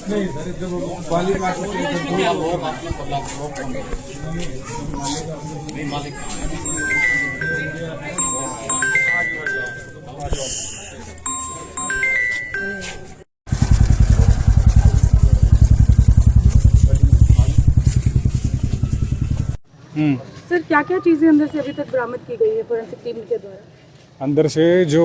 नहीं सर, जब वाली बात सर क्या क्या चीज़ें अंदर से अभी तक बरामद की गई है फोरेंसिक टीम के द्वारा? अंदर से जो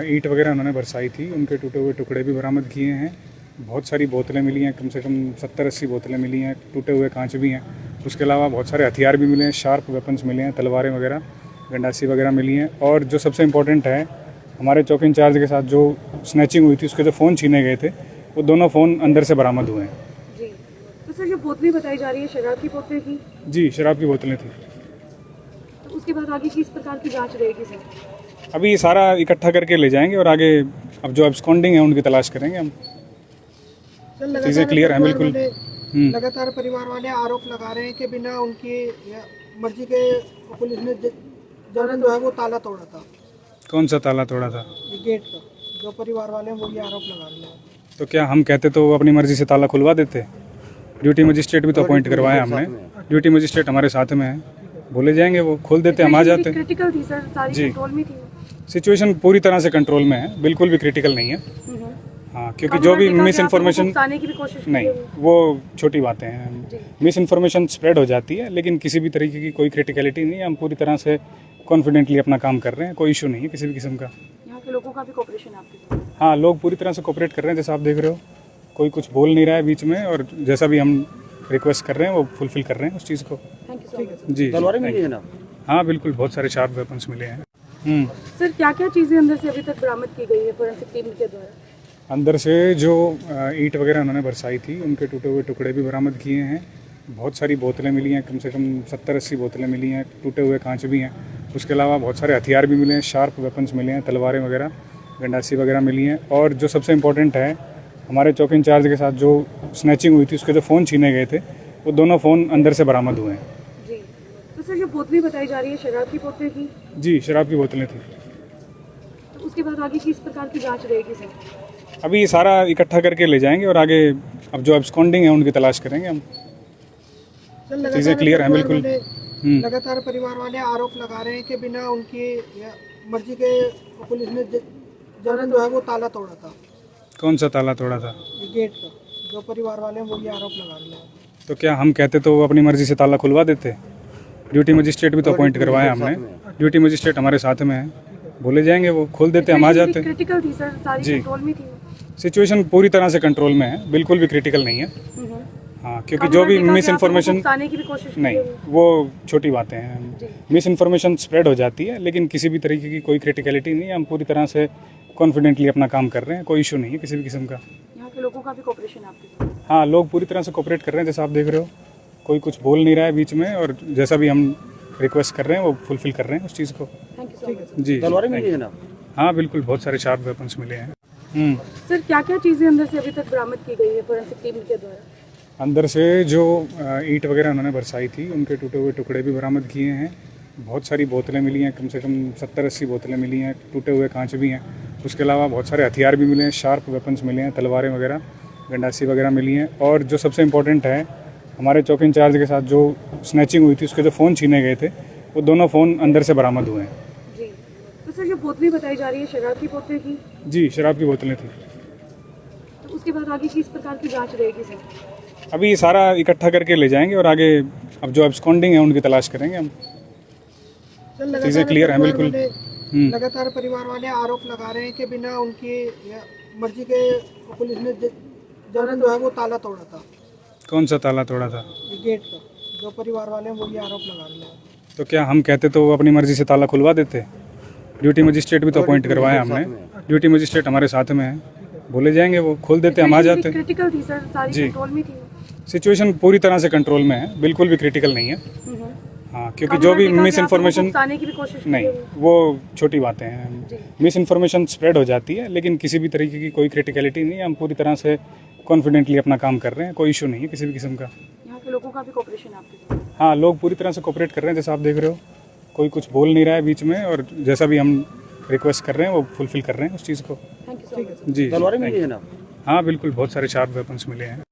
ईंट वगैरह उन्होंने बरसाई थी, उनके टूटे हुए टुकड़े भी बरामद किए हैं। बहुत सारी बोतलें मिली हैं, कम से कम 70-80 बोतलें मिली हैं, टूटे हुए कांच भी हैं। उसके अलावा बहुत सारे हथियार भी मिले हैं, शार्प वेपन्स मिले हैं, तलवारें वगैरह, गंडासी वगैरह मिली हैं। और जो सबसे इम्पोर्टेंट है, हमारे चौकी इंचार्ज के साथ जो स्नैचिंग हुई थी, उसके जो फ़ोन छीने गए थे, वो दोनों फ़ोन अंदर से बरामद हुए हैं। जी, तो सर जो बोतलें बताई जा रही है शराब की बोतलें थी? जी, शराब की बोतलें थी। तो उसके बाद आगे किस प्रकार की जाँच रहेगी सर? अभी ये सारा इकट्ठा करके ले जाएंगे और आगे अब जो एब्सकॉन्डिंग है उनकी तलाश करेंगे हम। चीज़ें क्लियर हैं बिल्कुल। लगातार परिवार वाले आरोप लगा रहे हैं कि बिना उनकी मर्जी के पुलिस ने जबरन जो है वो ताला तोड़ा था। कौन सा ताला तोड़ा था? गेट का, जो परिवार वाले हैं वो ये आरोप लगा रहे हैं। तो क्या हम कहते तो वो अपनी मर्जी से ताला खुलवा देते? ड्यूटी मजिस्ट्रेट भी तो अपॉइंट करवाया हमने। ड्यूटी मजिस्ट्रेट हमारे साथ में है, बोले जाएंगे वो खोल देते, हम आ जाते। क्रिटिकल थी सर, सारी कंट्रोल में थी? सिचुएशन पूरी तरह से कंट्रोल में है, बिल्कुल भी क्रिटिकल नहीं है। हाँ, क्योंकि जो भी मिस इन्फॉर्मेशन नहीं, वो छोटी बातें हैं। मिस इन्फॉर्मेशन स्प्रेड हो जाती है, लेकिन किसी भी तरीके की कोई क्रिटिकलिटी नहीं है। हम पूरी तरह से कॉन्फिडेंटली अपना काम कर रहे हैं, कोई इशू नहीं है किसी भी किस्म का। यहाँ के लोगों का भी कोऑपरेशन आपके साथ? हाँ, लोग पूरी तरह से कोऑपरेट कर रहे हैं, जैसा आप देख रहे हो। कोई कुछ बोल नहीं रहा है बीच में, और जैसा भी हम रिक्वेस्ट कर रहे हैं वो फुलफिल कर रहे हैं उस चीज़ को। जी, तलवारें मिली है ना? हाँ बिल्कुल, बहुत सारे शार्प वेपन्स मिले हैं। सर क्या क्या चीज़ें अंदर से अभी तक बरामद की गई है फोरेंसिक टीम के द्वारा? अंदर से जो ईंट वगैरह उन्होंने बरसाई थी, उनके टूटे हुए टुकड़े भी बरामद किए हैं। बहुत सारी बोतलें मिली हैं, कम से कम 70-80 बोतलें मिली हैं, टूटे हुए कांच भी हैं। उसके अलावा बहुत सारे हथियार भी मिले हैं, शार्प वेपन्स मिले हैं, तलवारें वगैरह, गंडासी वगैरह मिली हैं। और जो सबसे इम्पोर्टेंट है, हमारे चौकी इंचार्ज के साथ जो स्नैचिंग हुई थी, उसके जो फ़ोन छीने गए थे, वो दोनों फ़ोन अंदर से बरामद हुए हैं। जी, तो सर जो बोतलें बताई जा रही है शराब की बोतलें थी? जी, शराब की बोतलें थी। तो उसके बाद आगे किस प्रकार की जाँच रहेगी सर? अभी ये सारा इकट्ठा करके ले जाएंगे और आगे अब जो एब्सकॉन्डिंग है उनकी तलाश करेंगे हम। चीज़ें क्लियर हैं बिल्कुल। लगातार परिवार वाले आरोप लगा रहे हैं कि बिना उनकी मर्जी के पुलिस ने जबरन जो है वो ताला तोड़ा था। कौन सा ताला तोड़ा था? गेट का, जो परिवार वाले हैं वो ये आरोप लगा रहे हैं। तो क्या हम कहते तो वो अपनी मर्जी से ताला खुलवा देते? ड्यूटी मजिस्ट्रेट भी तो अपॉइंट करवाया हमने। ड्यूटी मजिस्ट्रेट हमारे साथ में है, बोले जाएंगे वो खोल देते, हम आ जाते। क्रिटिकल थी सर, सारी कंट्रोल में थी? सिचुएशन पूरी तरह से कंट्रोल में है, बिल्कुल भी क्रिटिकल नहीं है। हाँ, क्योंकि जो भी मिस इन्फॉर्मेशन नहीं, वो छोटी बातें हैं। मिस इन्फॉर्मेशन स्प्रेड हो जाती है, लेकिन किसी भी तरीके की कोई क्रिटिकलिटी नहीं है। हम पूरी तरह से कॉन्फिडेंटली अपना काम कर रहे हैं, कोई इशू नहीं है किसी भी किस्म का। यहाँ के लोगों का भी कोऑपरेशन आपके साथ? हाँ, लोग पूरी तरह से कोऑपरेट कर रहे हैं, जैसा आप देख रहे हो। कोई कुछ बोल नहीं रहा है बीच में, और जैसा भी हम रिक्वेस्ट कर रहे हैं वो फुलफिल कर रहे हैं उस चीज़ को। जी, तलवारें मिली है ना? हाँ बिल्कुल, बहुत सारे शार्प वेपन्स मिले हैं। सर क्या क्या चीज़ें अंदर से अभी तक बरामद की गई है फोरेंसिक टीम के द्वारा? अंदर से जो ईंट वगैरह उन्होंने बरसाई थी, उनके टूटे हुए टुकड़े भी बरामद किए हैं। बहुत सारी बोतलें मिली हैं, कम से कम 70-80 बोतलें मिली हैं, टूटे हुए कांच भी हैं। उसके अलावा बहुत सारे हथियार भी मिले हैं, शार्प वेपन्स मिले हैं, तलवारें वगैरह, गंडासी वगैरह मिली हैं। और जो सबसे इम्पोर्टेंट है, हमारे चौकी इंचार्ज के साथ जो स्नैचिंग हुई थी, उसके जो फ़ोन छीने गए थे, वो दोनों फ़ोन अंदर से बरामद हुए हैं। जी, तो सर जो बोतलें बताई जा रही है शराब की बोतलें थी? जी, शराब की बोतलें थी। तो उसके बाद आगे किस प्रकार की जाँच रहेगी सर? अभी ये सारा इकट्ठा करके ले जाएंगे और आगे अब जो एब्सकॉन्डिंग है उनकी तलाश करेंगे हम। चीज़ें क्लियर हैं बिल्कुल। लगातार परिवार वाले आरोप लगा रहे हैं कि बिना उनकी मर्जी के पुलिस ने जबरन जो है वो ताला तोड़ा था। कौन सा ताला तोड़ा था? गेट का, जो परिवार वाले हैं वो ये आरोप लगा रहे हैं। तो क्या हम कहते तो वो अपनी मर्जी से ताला खुलवा देते? ड्यूटी मजिस्ट्रेट भी तो अपॉइंट करवाया हमने। ड्यूटी मजिस्ट्रेट हमारे साथ में है, बोले जाएंगे वो खोल देते, हम आ जाते। क्रिटिकल थी सर, सारी कंट्रोल में थी? सिचुएशन पूरी तरह से कंट्रोल में है, बिल्कुल भी क्रिटिकल नहीं है। हाँ, क्योंकि जो भी मिस इन्फॉर्मेशन उकसाने की भी कोशिश की नहीं, गई है। वो छोटी बातें हैं। मिस इन्फॉर्मेशन स्प्रेड हो जाती है, लेकिन किसी भी तरीके की कोई क्रिटिकलिटी नहीं है। हम पूरी तरह से कॉन्फिडेंटली अपना काम कर रहे हैं, कोई इशू नहीं है किसी भी किस्म का। यहाँ के लोगों का भी कोऑपरेशन है आपके साथ? हाँ, लोग पूरी तरह से कोऑपरेट कर रहे हैं, जैसा आप देख रहे हो। कोई कुछ बोल नहीं रहा है बीच में, और जैसा भी हम रिक्वेस्ट कर रहे हैं वो फुलफिल कर रहे हैं उस चीज़ को। Thank you so much. जी, तलवारें मिली है ना? हाँ बिल्कुल, बहुत सारे शार्प वेपन्स मिले हैं।